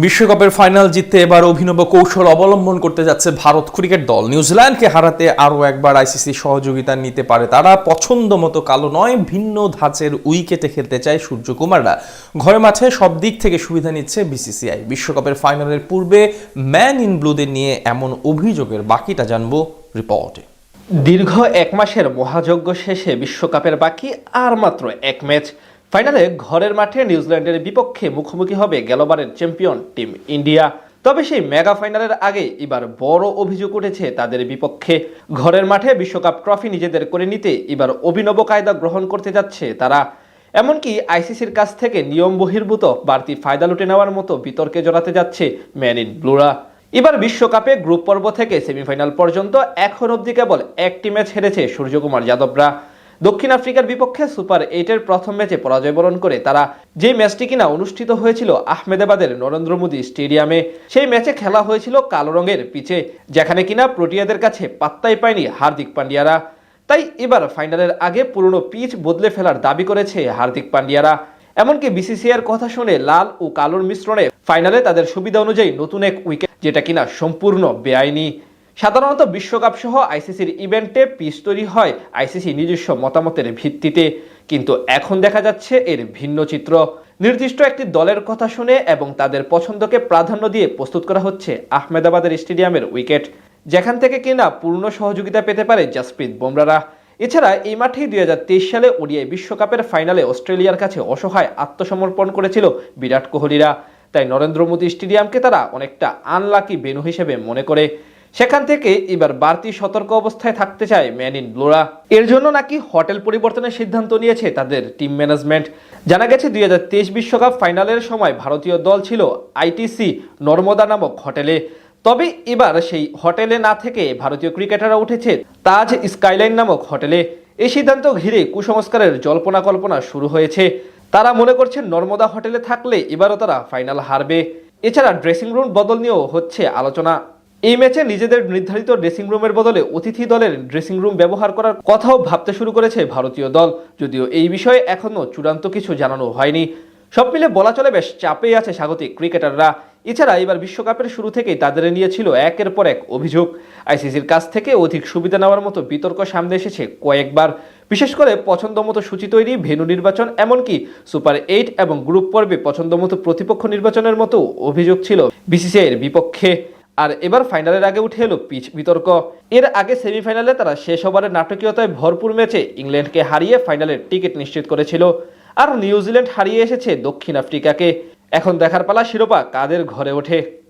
বিশ্বকাপের ফাইনাল জিততে এবার অভিনব কৌশল অবলম্বন করতে যাচ্ছে ভারত ক্রিকেট দল। নিউজিল্যান্ডকে হারাতে আরও একবার আইসিসি সহযোগিতা নিতে পারে তারা। পছন্দ মতো কালো নয়, ভিন্ন ধাঁচের উইকেটে খেলতে চায় সূর্যকুমাররা। ঘরে মাঠে সব দিক থেকে সুবিধা নিচ্ছে বিসিসিআই। বিশ্বকাপের ফাইনালের পূর্বে ম্যান ইন ব্লুদের নিয়ে এমন অভিযোগের বাকিটা জানবো রিপোর্টে। দীর্ঘ এক মাসের মহাযজ্ঞ শেষে বিশ্বকাপের বাকি আর মাত্র এক ম্যাচ। ফাইনালে ঘরের মাঠে নিউজিল্যান্ডের বিপক্ষে মুখোমুখি হবে গেলবারের চ্যাম্পিয়ন টিম ইন্ডিয়া। তবে সেই মেগা ফাইনালের আগে এবার বড় অভিযোগ উঠেছে তাদের বিপক্ষে। ঘরের মাঠে বিশ্বকাপ ট্রফি নিজেদের করে নিতে এবার অভিনব কায়দা গ্রহণ করতে যাচ্ছে তারা। এমনকি আইসিসির কাছ থেকে নিয়ম বহির্ভূত বাড়তি ফায়দা লুটে নেওয়ার মতো বিতর্কে জড়াতে যাচ্ছে ম্যান ইন ব্লুরা। এবার বিশ্বকাপে গ্রুপ পর্ব থেকে সেমিফাইনাল পর্যন্ত এখন অবধি কেবল একটি ম্যাচ হেরেছে সূর্যকুমার যাদবরা। দক্ষিণ আফ্রিকার বিপক্ষে সুপার 8-এর প্রথম ম্যাচে পরাজয় বরণ করে তারা, যে ম্যাচটি কিনা অনুষ্ঠিত হয়েছিল আহমেদাবাদের নরেন্দ্র মোদী স্টেডিয়ামে। সেই ম্যাচে খেলা হয়েছিল কালো রঙের পিচে, যেখানে কিনা প্রোটিয়াদের কাছে পাত্তাই পায়নি হার্দিক পান্ডিয়ারা। তাই এবার ফাইনালের আগে পুরনো পিচ বদলে ফেলার দাবি করেছে হার্দিক পান্ডিয়ারা। এমনকি বিসিসিআইয়ের কথা শুনে লাল ও কালোর মিশ্রণে ফাইনালে তাদের সুবিধা অনুযায়ী নতুন এক উইকেট, যেটা কিনা সম্পূর্ণ বেআইনি। সাধারণত বিশ্বকাপ সহ আইসিসির ইভেন্টে পিচ তৈরি হয় আইসিসি নিজস্ব মতামতের ভিত্তিতে, কিন্তু এখন দেখা যাচ্ছে এর ভিন্ন চিত্র। নির্দিষ্ট একটি দলের কথা শুনে এবং তাদের পছন্দকে প্রাধান্য দিয়ে প্রস্তুত করা হচ্ছে আহমেদাবাদের স্টেডিয়ামের উইকেট, যেখান থেকে কিনা পূর্ণ সহযোগিতা পেতে পারে জাসপ্রীত বুমরারা। এছাড়া এই মাঠেই 2023 সালে ওডিআই বিশ্বকাপের ফাইনালে অস্ট্রেলিয়ার কাছে অসহায় আত্মসমর্পণ করেছিল বিরাট কোহলিরা। তাই নরেন্দ্র মোদী স্টেডিয়ামকে তারা অনেকটা আনলাকি ভেন্যু হিসেবে মনে করে। সেখান থেকে এবার বাড়তি সতর্ক অবস্থায় থাকতে চায় ম্যান ইন ব্লুরা। এর জন্য নাকি হোটেল পরিবর্তনের সিদ্ধান্ত নিয়েছে তাদের টিম ম্যানেজমেন্ট। জানা গেছে 2023 বিশ্বকাপ ফাইনালের সময় ভারতীয় দল ছিল আইটিসি নর্মদা নামক হোটেলে। তবে এবার সেই হোটেলে না থেকে ভারতীয় ক্রিকেটাররা উঠেছে তাজ স্কাইলাইন নামক হোটেলে। এই সিদ্ধান্ত ঘিরে কুসংস্কারের জল্পনা কল্পনা শুরু হয়েছে। তারা মনে করছেন নর্মদা হোটেলে থাকলে এবারও তারা ফাইনাল হারবে। এছাড়া ড্রেসিং রুম বদল নিয়েও হচ্ছে আলোচনা। এই ম্যাচে নিজেদের নির্ধারিত ড্রেসিং রুমের বদলে অতিথি দলের ড্রেসিং রুম ব্যবহার করার কথাও ভাবতে শুরু করেছে ভারতীয় দল, যদিও এই বিষয়ে এখনও চূড়ান্ত কিছু জানানো হয়নি। সব মিলে বলা চলে বেশ চাপেই আছে স্বাগতিক ক্রিকেটাররা। এছাড়া এবার বিশ্বকাপের শুরু থেকেই তাদের নিয়ে ছিল একের পর এক অভিযোগ। আইসিসির কাছ থেকে অধিক সুবিধা নেওয়ার মতো বিতর্ক সামনে এসেছে কয়েকবার, বিশেষ করে পছন্দ মতো সূচি তৈরি, ভেন্যু নির্বাচন, এমনকি সুপার 8 এবং গ্রুপ পর্বে পছন্দ মতো প্রতিপক্ষ নির্বাচনের মতো অভিযোগ ছিল বিসিসিআইয়ের বিপক্ষে। আর এবার ফাইনালের আগে উঠে এলো পিচ বিতর্ক। এর আগে সেমিফাইনালে তারা শেষ ওভারের নাটকীয়তায় ভরপুর ম্যাচে ইংল্যান্ডকে হারিয়ে ফাইনালের টিকিট নিশ্চিত করেছিল। আর নিউজিল্যান্ড হারিয়ে এসেছে দক্ষিণ আফ্রিকাকে। এখন দেখার পালা শিরোপা কাদের ঘরে ওঠে।